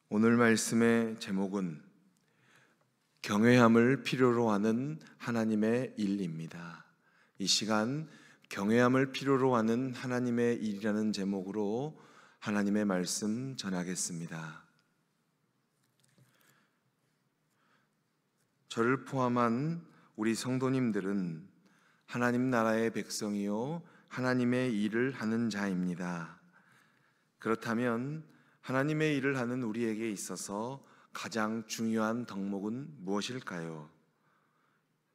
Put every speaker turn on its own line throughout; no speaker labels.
오늘 말씀의 제목은 경외함을 필요로 하는 하나님의 일입니다. 이 시간 경외함을 필요로 하는 하나님의 일이라는 제목으로 하나님의 말씀 전하겠습니다. 저를 포함한 우리 성도님들은 하나님 나라의 백성이요 하나님의 일을 하는 자입니다. 그렇다면 하나님의 일을 하는 우리에게 있어서 가장 중요한 덕목은 무엇일까요?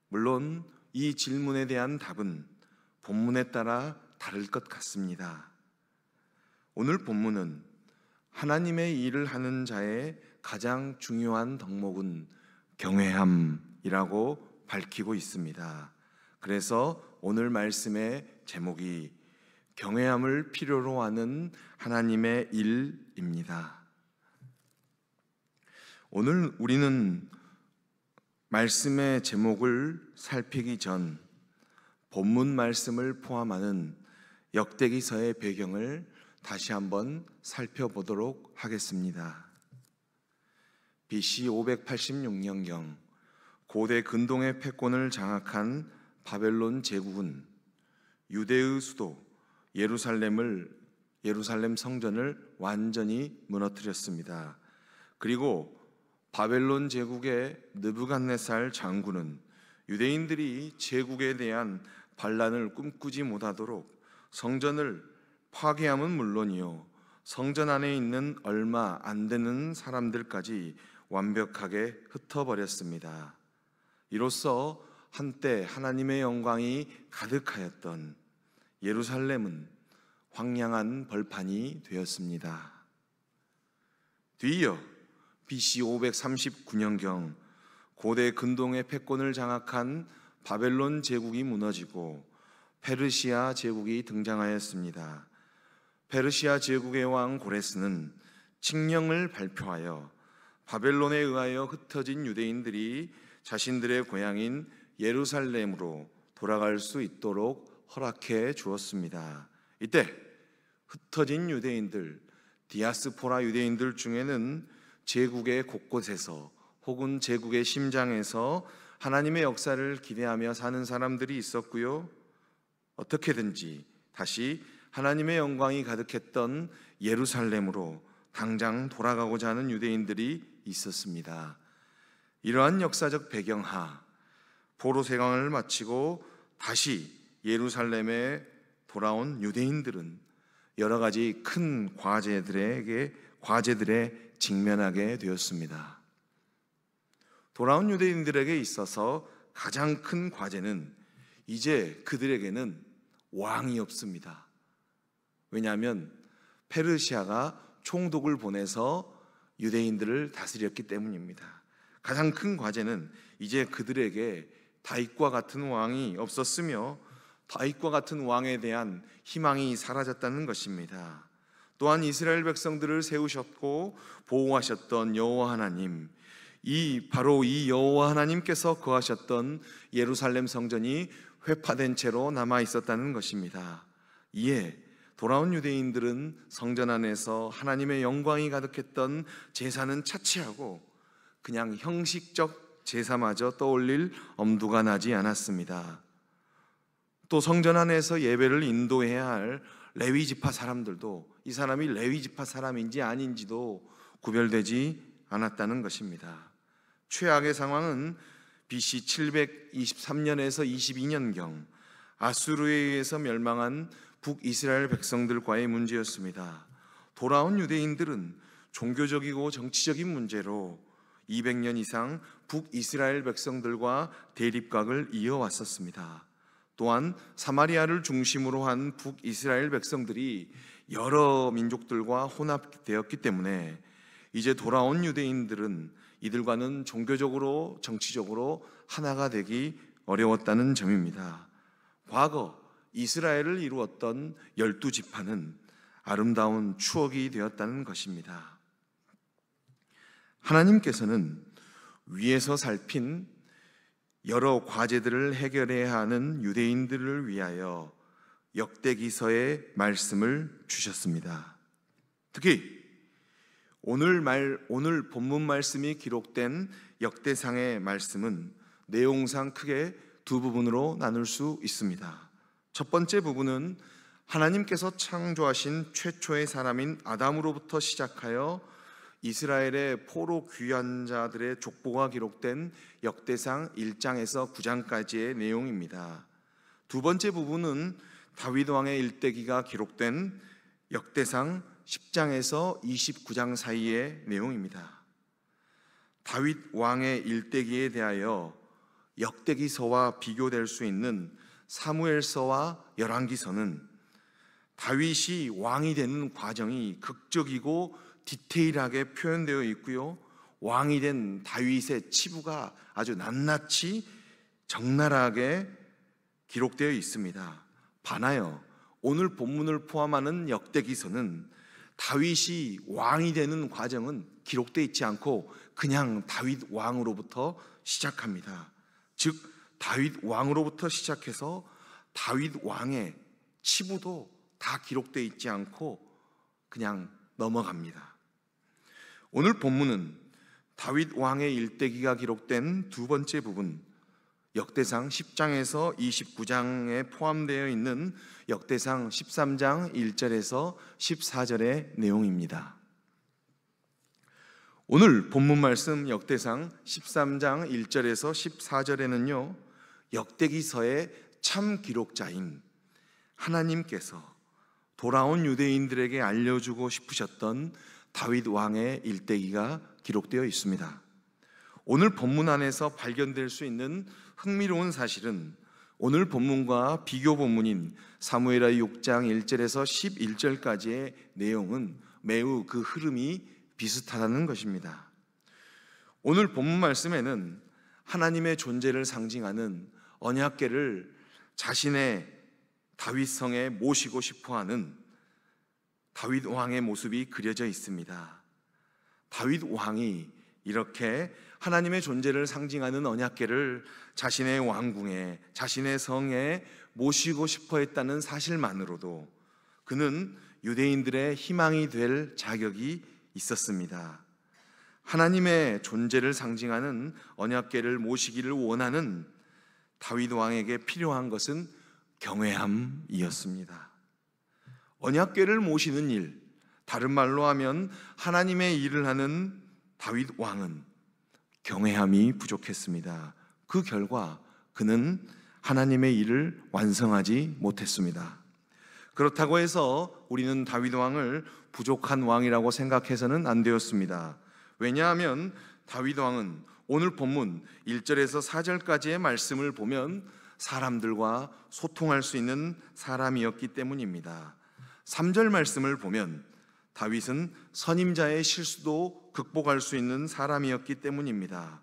물론 이 질문에 대한 답은 본문에 따라 다를 것 같습니다. 오늘 본문은 하나님의 일을 하는 자의 가장 중요한 덕목은 경외함이라고 밝히고 있습니다. 그래서 오늘 말씀의 제목이 경외함을 필요로 하는 하나님의 일입니다. 오늘 우리는 말씀의 제목을 살피기 전 본문 말씀을 포함하는 역대기서의 배경을 다시 한번 살펴보도록 하겠습니다. BC 586년경 고대 근동의 패권을 장악한 바벨론 제국은 유대의 수도 예루살렘 성전을 완전히 무너뜨렸습니다. 그리고 바벨론 제국의 느부갓네살 장군은 유대인들이 제국에 대한 반란을 꿈꾸지 못하도록 성전을 파괴함은 물론이요 성전 안에 있는 얼마 안 되는 사람들까지 완벽하게 흩어버렸습니다. 이로써 한때 하나님의 영광이 가득하였던 예루살렘은 황량한 벌판이 되었습니다. 뒤이어 BC 539년경 고대 근동의 패권을 장악한 바벨론 제국이 무너지고 페르시아 제국이 등장하였습니다. 페르시아 제국의 왕 고레스는 칙령을 발표하여 바벨론에 의하여 흩어진 유대인들이 자신들의 고향인 예루살렘으로 돌아갈 수 있도록 허락해 주었습니다. 이때 흩어진 유대인들, 디아스포라 유대인들 중에는 제국의 곳곳에서 혹은 제국의 심장에서 하나님의 역사를 기대하며 사는 사람들이 있었고요, 어떻게든지 다시 하나님의 영광이 가득했던 예루살렘으로 당장 돌아가고자 하는 유대인들이 있었습니다. 이러한 역사적 배경하 포로세강을 마치고 다시 예루살렘에 돌아온 유대인들은 여러 가지 큰 과제들에 직면하게 되었습니다. 돌아온 유대인들에게 있어서 가장 큰 과제는 이제 그들에게는 왕이 없습니다. 왜냐하면 페르시아가 총독을 보내서 유대인들을 다스렸기 때문입니다. 가장 큰 과제는 이제 그들에게 다윗과 같은 왕이 없었으며 다윗과 같은 왕에 대한 희망이 사라졌다는 것입니다. 또한 이스라엘 백성들을 세우셨고 보호하셨던 여호와 하나님, 바로 이 여호와 하나님께서 거하셨던 예루살렘 성전이 회파된 채로 남아 있었다는 것입니다. 이에 돌아온 유대인들은 성전 안에서 하나님의 영광이 가득했던 제사는 차치하고 그냥 형식적 제사마저 떠올릴 엄두가 나지 않았습니다. 또 성전 안에서 예배를 인도해야 할 레위 지파 사람들도 이 사람이 레위 지파 사람인지 아닌지도 구별되지 않았다는 것입니다. 최악의 상황은 BC 723년에서 22년경 아수르에 의해서 멸망한 북이스라엘 백성들과의 문제였습니다. 돌아온 유대인들은 종교적이고 정치적인 문제로 200년 이상 북이스라엘 백성들과 대립각을 이어왔었습니다. 또한 사마리아를 중심으로 한 북이스라엘 백성들이 여러 민족들과 혼합되었기 때문에 이제 돌아온 유대인들은 이들과는 종교적으로 정치적으로 하나가 되기 어려웠다는 점입니다. 과거 이스라엘을 이루었던 12지파는 아름다운 추억이 되었다는 것입니다. 하나님께서는 위에서 살핀 여러 과제들을 해결해야 하는 유대인들을 위하여 역대기서의 말씀을 주셨습니다. 특히 오늘 본문 말씀이 기록된 역대상의 말씀은 내용상 크게 두 부분으로 나눌 수 있습니다. 첫 번째 부분은 하나님께서 창조하신 최초의 사람인 아담으로부터 시작하여 이스라엘의 포로 귀환 자들의 족보가 기록된 역대상 1장에서 9장까지의 내용입니다. 두 번째 부분은 다윗 왕의 일대기가 기록된 역대상 10장에서 29장 사이의 내용입니다. 다윗 왕의 일대기에 대하여 역대기서와 비교될 수 있는 사무엘서와 열왕기서는 다윗이 왕이 되는 과정이 극적이고 디테일하게 표현되어 있고요, 왕이 된 다윗의 치부가 아주 낱낱이 적나라하게 기록되어 있습니다. 반하여 오늘 본문을 포함하는 역대기서는 다윗이 왕이 되는 과정은 기록되어 있지 않고 그냥 다윗 왕으로부터 시작합니다. 즉 다윗 왕으로부터 시작해서 다윗 왕의 치부도 다 기록되어 있지 않고 그냥 넘어갑니다. 오늘 본문은 다윗 왕의 일대기가 기록된 두 번째 부분, 역대상 10장에서 29장에 포함되어 있는 역대상 13장 1절에서 14절의 내용입니다. 오늘 본문 말씀 역대상 13장 1절에서 14절에는요, 역대기서의 참 기록자인 하나님께서 돌아온 유대인들에게 알려주고 싶으셨던 다윗 왕의 일대기가 기록되어 있습니다. 오늘 본문 안에서 발견될 수 있는 흥미로운 사실은 오늘 본문과 비교 본문인 사무엘하 6장 1절에서 11절까지의 내용은 매우 그 흐름이 비슷하다는 것입니다. 오늘 본문 말씀에는 하나님의 존재를 상징하는 언약궤를 자신의 다윗성에 모시고 싶어하는 다윗 왕의 모습이 그려져 있습니다. 다윗 왕이 이렇게 하나님의 존재를 상징하는 언약궤를 자신의 왕궁에, 자신의 성에 모시고 싶어 했다는 사실만으로도 그는 유대인들의 희망이 될 자격이 있었습니다. 하나님의 존재를 상징하는 언약궤를 모시기를 원하는 다윗 왕에게 필요한 것은 경외함이었습니다. 언약궤를 모시는 일, 다른 말로 하면 하나님의 일을 하는 다윗 왕은 경외함이 부족했습니다. 그 결과 그는 하나님의 일을 완성하지 못했습니다. 그렇다고 해서 우리는 다윗 왕을 부족한 왕이라고 생각해서는 안 되었습니다. 왜냐하면 다윗 왕은 오늘 본문 1절에서 4절까지의 말씀을 보면 사람들과 소통할 수 있는 사람이었기 때문입니다. 3절 말씀을 보면 다윗은 선임자의 실수도 극복할 수 있는 사람이었기 때문입니다.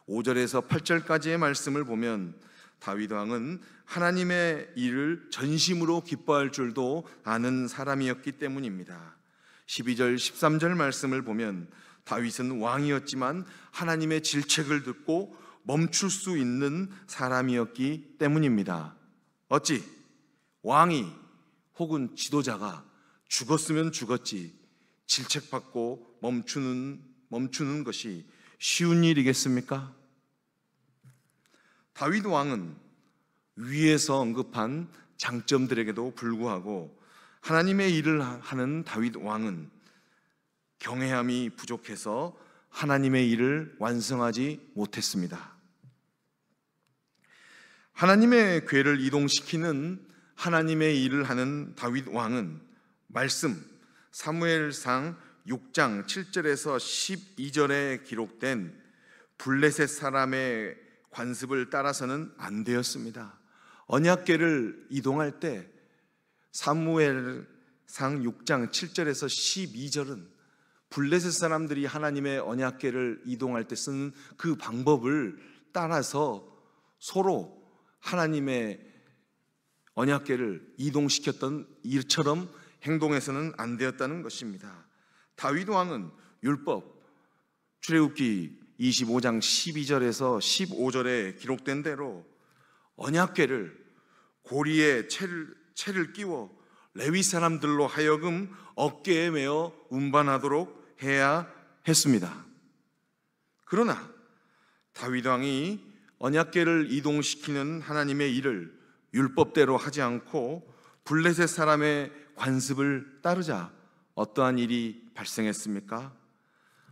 5절에서 8절까지의 말씀을 보면 다윗 왕은 하나님의 일을 전심으로 기뻐할 줄도 아는 사람이었기 때문입니다. 12절, 13절 말씀을 보면 다윗은 왕이었지만 하나님의 질책을 듣고 멈출 수 있는 사람이었기 때문입니다. 어찌 왕이 혹은 지도자가 죽었으면 죽었지 질책받고 멈추는 것이 쉬운 일이겠습니까? 다윗 왕은 위에서 언급한 장점들에게도 불구하고 하나님의 일을 하는 다윗 왕은 경외함이 부족해서 하나님의 일을 완성하지 못했습니다. 하나님의 궤를 이동시키는 하나님의 일을 하는 다윗 왕은 말씀 사무엘상 6장 7절에서 12절에 기록된 블레셋 사람의 관습을 따라서는 안 되었습니다. 언약궤를 이동할 때 사무엘상 6장 7절에서 12절은 블레셋 사람들이 하나님의 언약궤를 이동할 때 쓰는 그 방법을 따라서 서로 하나님의 언약궤를 이동시켰던 일처럼 행동해서는 안 되었다는 것입니다. 다윗 왕은 율법 출애굽기 25장 12절에서 15절에 기록된 대로 언약궤를 고리에 채를 끼워 레위 사람들로 하여금 어깨에 메어 운반하도록 해야 했습니다. 그러나 다윗 왕이 언약궤를 이동시키는 하나님의 일을 율법대로 하지 않고 블레셋 사람의 관습을 따르자 어떠한 일이 발생했습니까?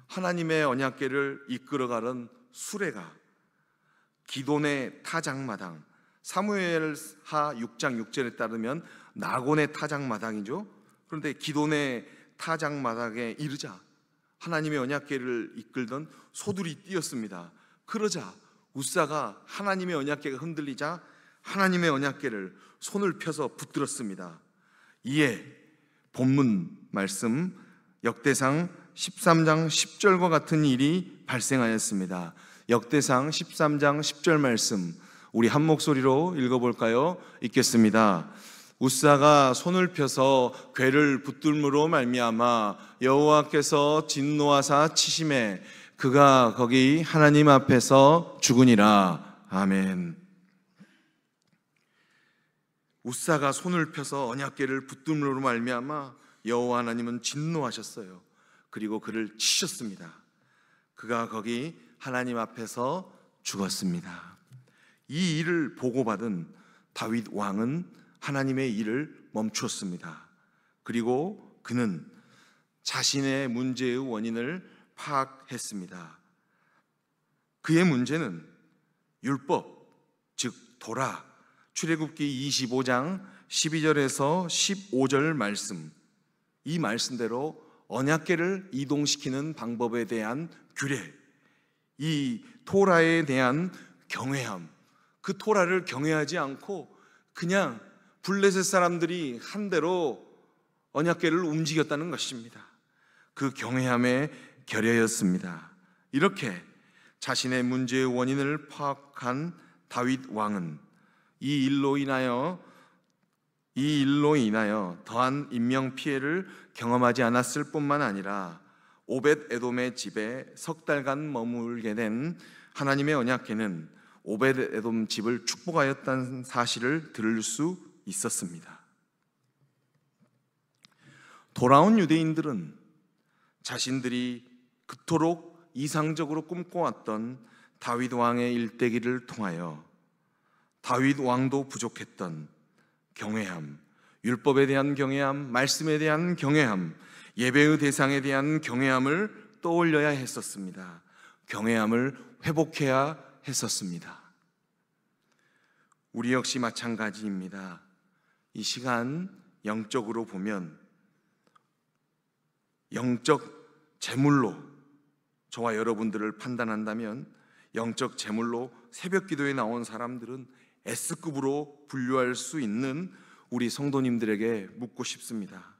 하나님의 언약궤를 이끌어가는 수레가 기돈의 타작마당, 사무엘하 6장 6절에 따르면 나곤의 타작마당이죠. 그런데 기돈의 타작마당에 이르자 하나님의 언약궤를 이끌던 소들이 뛰었습니다. 그러자 우사가 하나님의 언약궤가 흔들리자 하나님의 언약궤를 손을 펴서 붙들었습니다. 이에 본문 말씀 역대상 13장 10절과 같은 일이 발생하였습니다. 역대상 13장 10절 말씀 우리 한 목소리로 읽어볼까요? 읽겠습니다. 우사가 손을 펴서 궤를 붙들므로 말미암아 여호와께서 진노하사 치심에 그가 거기 하나님 앞에서 죽으니라. 아멘. 우사가 손을 펴서 언약궤를 붙들므로 말미암아 여호와 하나님은 진노하셨어요. 그리고 그를 치셨습니다. 그가 거기 하나님 앞에서 죽었습니다. 이 일을 보고받은 다윗 왕은 하나님의 일을 멈추었습니다. 그리고 그는 자신의 문제의 원인을 파악했습니다. 그의 문제는 율법, 즉 도라, 출애굽기 25장 12절에서 15절 말씀, 이 말씀대로 언약궤를 이동시키는 방법에 대한 규례, 이 토라에 대한 경외함, 그 토라를 경외하지 않고 그냥 블레셋 사람들이 한 대로 언약궤를 움직였다는 것입니다. 그 경외함의 결여였습니다. 이렇게 자신의 문제의 원인을 파악한 다윗 왕은 이 일로 인하여 더한 인명 피해를 경험하지 않았을 뿐만 아니라 오벳 에돔의 집에 석 달간 머물게 된 하나님의 언약궤는 오벳 에돔 집을 축복하였다는 사실을 들을 수 있었습니다. 돌아온 유대인들은 자신들이 그토록 이상적으로 꿈꿔왔던 다윗 왕의 일대기를 통하여 다윗 왕도 부족했던 경외함, 율법에 대한 경외함, 말씀에 대한 경외함, 예배의 대상에 대한 경외함을 떠올려야 했었습니다. 경외함을 회복해야 했었습니다. 우리 역시 마찬가지입니다. 이 시간 영적으로 보면 영적 제물로 저와 여러분들을 판단한다면 영적 제물로 새벽 기도에 나온 사람들은 S급으로 분류할 수 있는 우리 성도님들에게 묻고 싶습니다.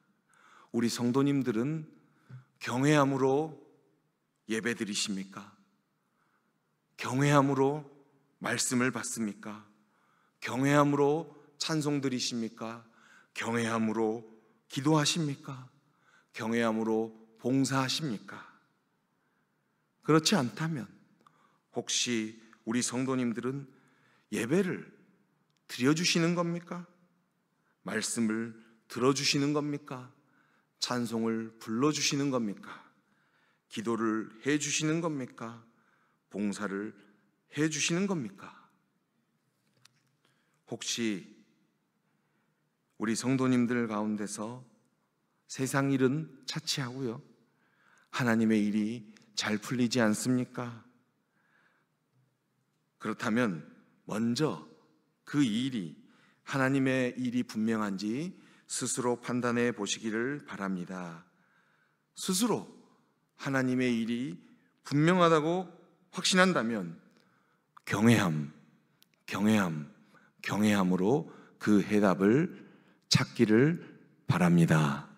우리 성도님들은 경외함으로 예배 드리십니까? 경외함으로 말씀을 받습니까? 경외함으로 찬송 드리십니까? 경외함으로 기도하십니까? 경외함으로 봉사하십니까? 그렇지 않다면 혹시 우리 성도님들은 예배를 드려주시는 겁니까? 말씀을 들어주시는 겁니까? 찬송을 불러주시는 겁니까? 기도를 해주시는 겁니까? 봉사를 해주시는 겁니까? 혹시 우리 성도님들 가운데서 세상 일은 차치하고요, 하나님의 일이 잘 풀리지 않습니까? 그렇다면 먼저 그 일이 하나님의 일이 분명한지 스스로 판단해 보시기를 바랍니다. 스스로 하나님의 일이 분명하다고 확신한다면 경외함으로 그 해답을 찾기를 바랍니다.